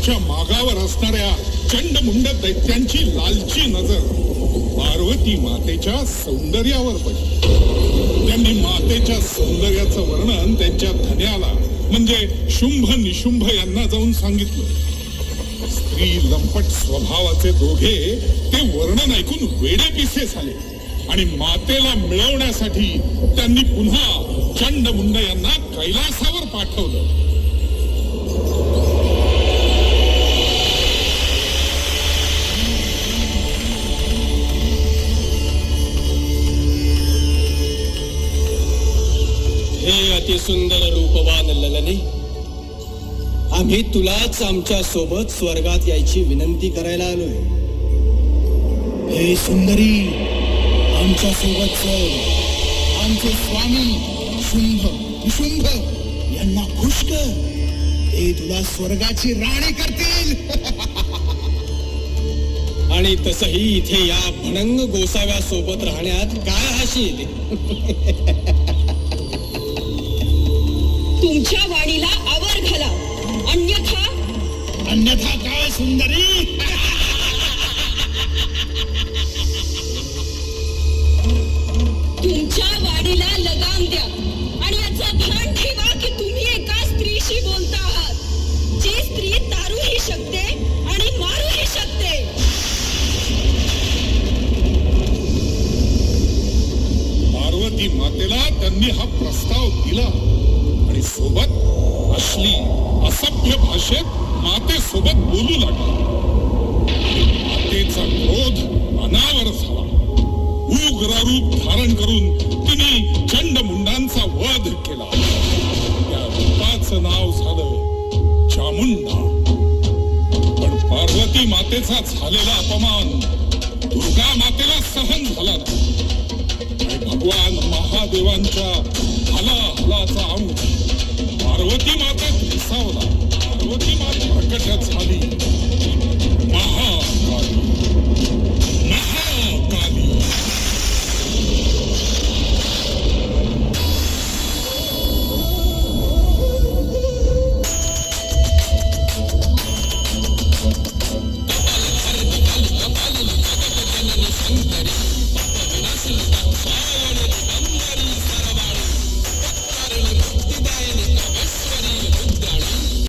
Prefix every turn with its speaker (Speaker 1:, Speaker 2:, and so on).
Speaker 1: त्यांच्या मागावर असणाऱ्या चंडमुंड दैत्यांची लालची नजर पार्वती मातेच्या सौंदर्यावर पडली. त्यांनी मातेच्या सौंदर्याचं वर्णन त्यांच्या धन्याला म्हणजे शुंभ निशुंभ यांना जाऊन सांगितलं. स्त्री लंपट स्वभावाचे दोघे ते वर्णन ऐकून वेडेपिसे झाले आणि मातेला मिळवण्यासाठी त्यांनी पुन्हा चंडमुंड यांना कैलासावर पाठवलं.
Speaker 2: हे अतिसुंदर रूपवान ललने, आम्ही तुलाच आमच्या सोबत स्वर्गात यायची विनंती करायला आलोय. हे सुंदरी, आमच्या सोबत चल. आमचे स्वामी शुंभ निशुंभ यांना खुश कर. ते तुला स्वर्गाची राणी करतील. आणि तसही इथे या भणंग गोसाव्या सोबत राहण्यात काय हाशी येते.
Speaker 3: तुमच्या वाणीला आवर घाला,
Speaker 2: अन्यथा काय सुंदरी.
Speaker 3: तुमच्या वाणीला लगाम द्या आणि याचं भान ठेवा की तुम्ही एका स्त्रीशी बोलता आहात, जी स्त्री तारूही शकते आणि मारूही शकते.
Speaker 1: पार्वती मातेला त्यांनी हा प्रस्ताव दिला आणि सोबत अश्ली असभ्य भाषेत मातेसोबत बोलू लागला. मातेचा क्रोध अनावर झाला. उग्र रूप धारण करून तिने चंडमुंडांचा वध केला. त्या रूपाचं नाव झालं चामुंडा. पण पार्वती मातेचा झालेला अपमान दुर्गा मातेला सहन झाला नाही आणि भगवान महादेवांच्या हलाहलाचा अंश पार्वती मातेत विसावला. पार्वती माता प्रकट झाली महाकाली.